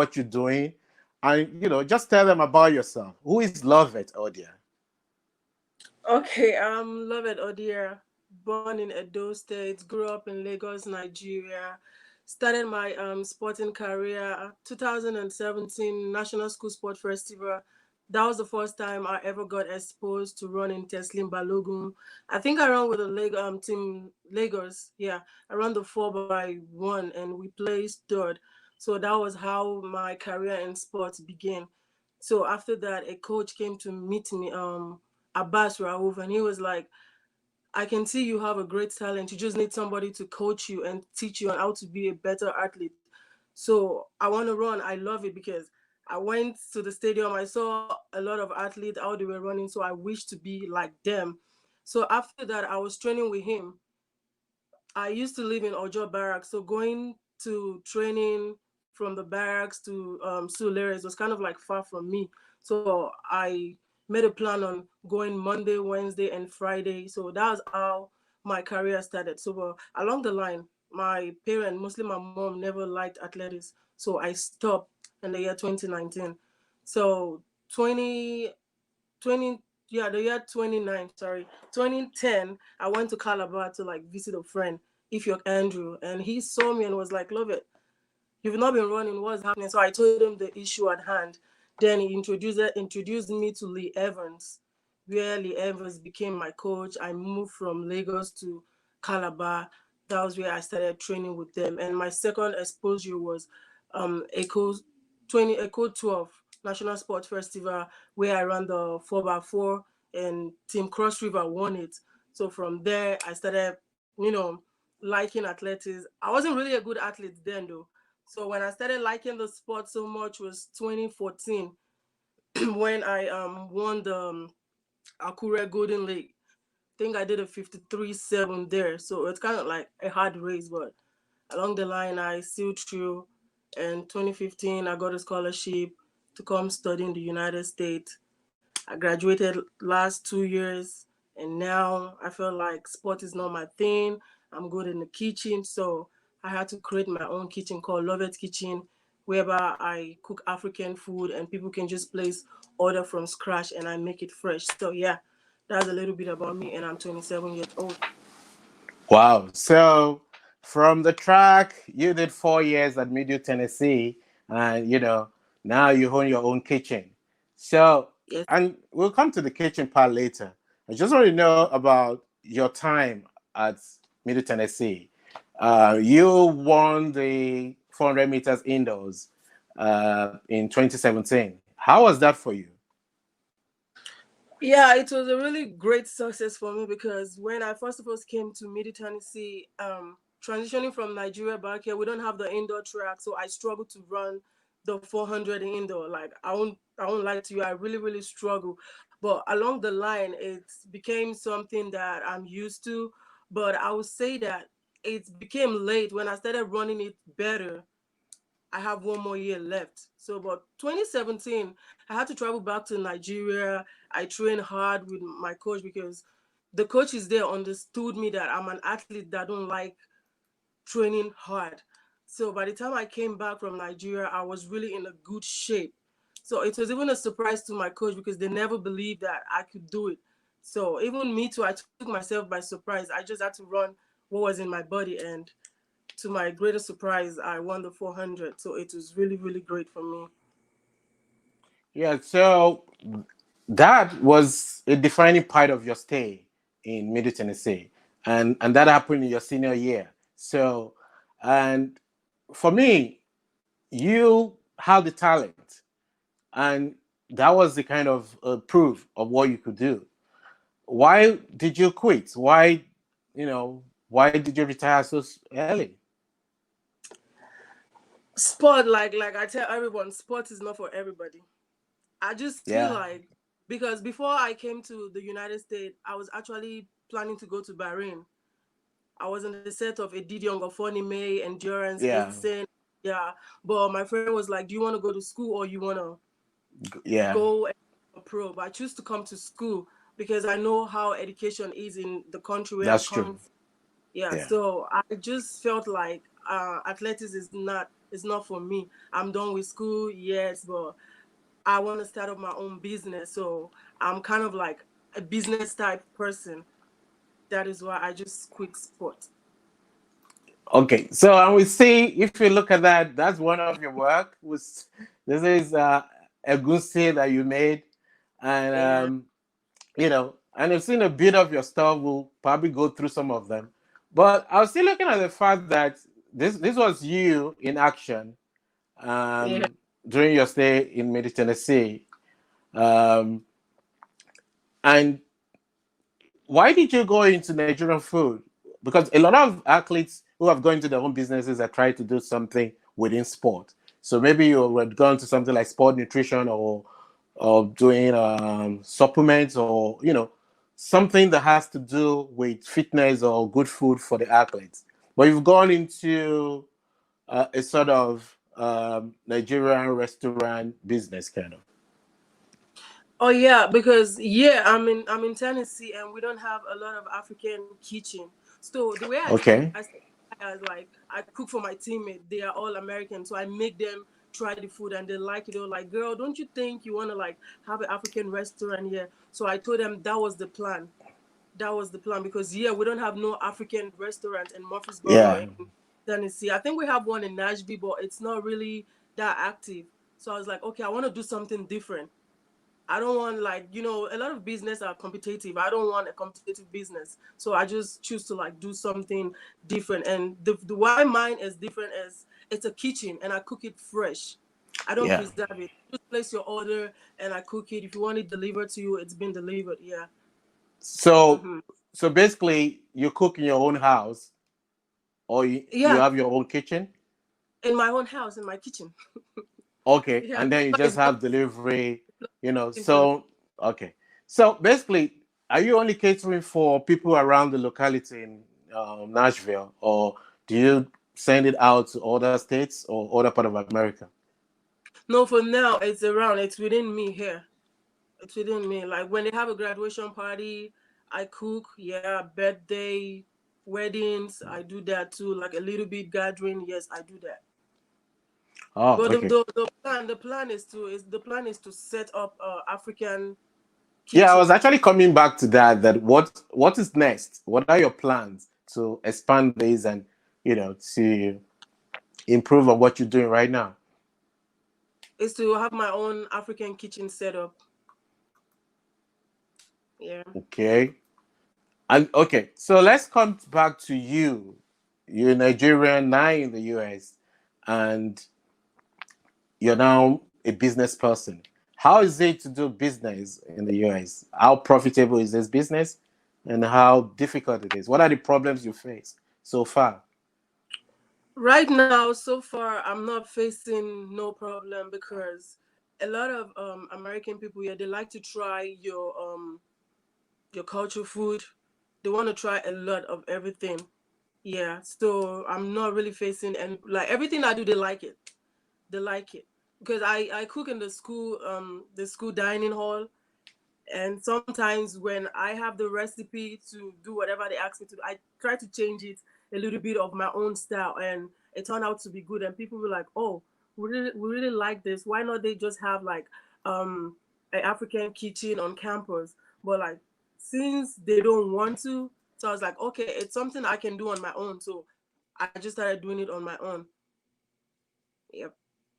what you're doing, and just tell them about yourself. Who is Loveth Odia? Okay, Loveth Odia, born in Edo State, grew up in Lagos, Nigeria. Started my sporting career 2017 National School Sport Festival. That was the first time I ever got exposed to running Teslim Balogun. I think I ran with the team Lagos. Yeah, I ran the 4x1 and we placed third. So that was how my career in sports began. So after that, a coach came to meet me, Abbas Raouf, and he was like, I can see you have a great talent. You just need somebody to coach you and teach you on how to be a better athlete. So I want to run. I love it because I went to the stadium. I saw a lot of athletes, how they were running. So I wish to be like them. So after that, I was training with him. I used to live in Ojo Barracks. So going to training from the barracks to Suleres was kind of like far from me. So I made a plan on going Monday, Wednesday, and Friday. So that was how my career started. So along the line, my parent, mostly my mom, never liked athletics. So I stopped in the year 2019. So 20, yeah, the year 29, sorry, 2010, I went to Calabar to like visit a friend, if you're Andrew, and he saw me and was like, Love it, you've not been running, what's happening? So I told him the issue at hand. Then he introduced me to Lee Evans, where Lee Evans became my coach. I moved from Lagos to Calabar. That was where I started training with them. And my second exposure was Echo 12 National Sport Festival, where I ran the 4x4 and Team Cross River won it. So from there I started, liking athletics. I wasn't really a good athlete then though. So when I started liking the sport so much was 2014 when I won the Akure Golden Lake. I think I did a 53.7 there. So it's kind of like a hard race, but along the line I sealed through. In 2015 I got a scholarship to come study in the United States. I graduated last 2 years, and now I feel like sport is not my thing. I'm good in the kitchen, so I had to create my own kitchen called Loveth Kitchen, whereby I cook African food and people can just place order from scratch and I make it fresh. So yeah, that's a little bit about me, and I'm 27 years old. Wow. So from the track, you did 4 years at Middle Tennessee, and now you own your own kitchen. So, Yes. and we'll come to the kitchen part later. I just want to know about your time at Middle Tennessee. You won the 400 meters indoors in 2017. How was that for you? Yeah, it was a really great success for me because when I first of all came to Midi Tennessee, transitioning from Nigeria back here, we don't have the indoor track, so I struggled to run the 400 indoor. Like I won't lie to you, I really really struggle. But along the line, it became something that I'm used to. But I would say that it became late when I started running it better. I have 1 more year left. So, about 2017, I had to travel back to Nigeria. I trained hard with my coach because the coaches there understood me that I'm an athlete that don't like training hard. So, by the time I came back from Nigeria, I was really in a good shape. So, it was even a surprise to my coach because they never believed that I could do it. So, even me too, I took myself by surprise. I just had to run what was in my body, and to my greatest surprise, I won the 400. So it was really, really great for me. Yeah, so that was a defining part of your stay in Middle Tennessee, and that happened in your senior year. So, and for me, you had the talent, and that was the kind of proof of what you could do. Why did you quit? Why did you retire so early? Sport, like I tell everyone, sport is not for everybody. I just feel Yeah, like because before I came to the United States, I was actually planning to go to Bahrain. I was in the set of Edidion Gofoni May, Endurance, yeah, Insane. Yeah. But my friend was like, do you want to go to school or you want to yeah. go and become a pro? But I choose to come to school because I know how education is in the country where I That's come true. from. Yeah, Yeah, so I just felt like athletics is not it's not for me. I'm done with school, yes, but I want to start up my own business. So I'm kind of like a business type person. That is why I just quit sport. Okay, so and we see if you look at that, that's one of your work. Was this is a goosey that you made, and Yeah. and I've seen a bit of your stuff. We'll probably go through some of them, but I was still looking at the fact that this was you in action Yeah. during your stay in Middle Tennessee, um, and why did you go into Nigerian food? Because a lot of athletes who have gone into their own businesses are trying to do something within sport. So maybe you were going to something like sport nutrition or doing supplements or something that has to do with fitness or good food for the athletes. But you've gone into a sort of Nigerian restaurant business kind of. Oh yeah, because yeah, I'm in Tennessee and we don't have a lot of African kitchen. So the way Okay. I start as like I cook for my teammates. They are all American, so I make them try the food and they like it. They're like, "Girl, don't you think you want to like have an African restaurant here?" So I told them that was the plan. That was the plan because yeah, we don't have no African restaurant in Murfreesboro Yeah. in Tennessee. I think we have one in Nashville, but it's not really that active. So I was like, okay, I want to do something different. I don't want like a lot of business are competitive. I don't want a competitive business, so I just choose to like do something different. And the why mine is different is it's a kitchen and I cook it fresh. I don't Yeah. preserve it. Just place your order and I cook it. If you want it delivered to you, it's been delivered. Yeah. So, hmm so basically, you cook in your own house, or you Yeah, have your own kitchen. in my own house, in my kitchen. Okay, Yeah, and then you just it's not have delivery. for So okay. So basically, are you only catering for people around the locality in Nashville, or do you send it out to other states or other part of America? no. For now, it's around. It's within me here. It's within me. Like when they have a graduation party, I cook. Yeah, birthday, weddings, I do that too. Like a little bit gathering, yes, I do that. Oh, But okay. the plan is to set up a African Yeah, I was kitchen. actually coming back to that. That what is next? What are your plans to expand this and to improve on what you're doing right now? Is to have my own African kitchen set up. Yeah. Okay. And okay, so let's come back to you. You're Nigerian, now in the US, and you're now a business person. How is it to do business in the US? How profitable is this business? And how difficult it is? What are the problems you face so far? Right now, so far, I'm not facing no problem because a lot of American people here they like to try your culture food. They want to try a lot of everything. Yeah, so I'm not really facing and like everything I do, they like it. They like it because I cook in the school dining hall, and sometimes when I have the recipe to do whatever they ask me to do, I try to change it a little bit of my own style, and it turned out to be good. And people were like, "Oh, we really like this. Why not they just have like um an African kitchen on campus?" But like since they don't want to, so I was like, "Okay, it's something I can do on my own." So I just started doing it on my own. Yep.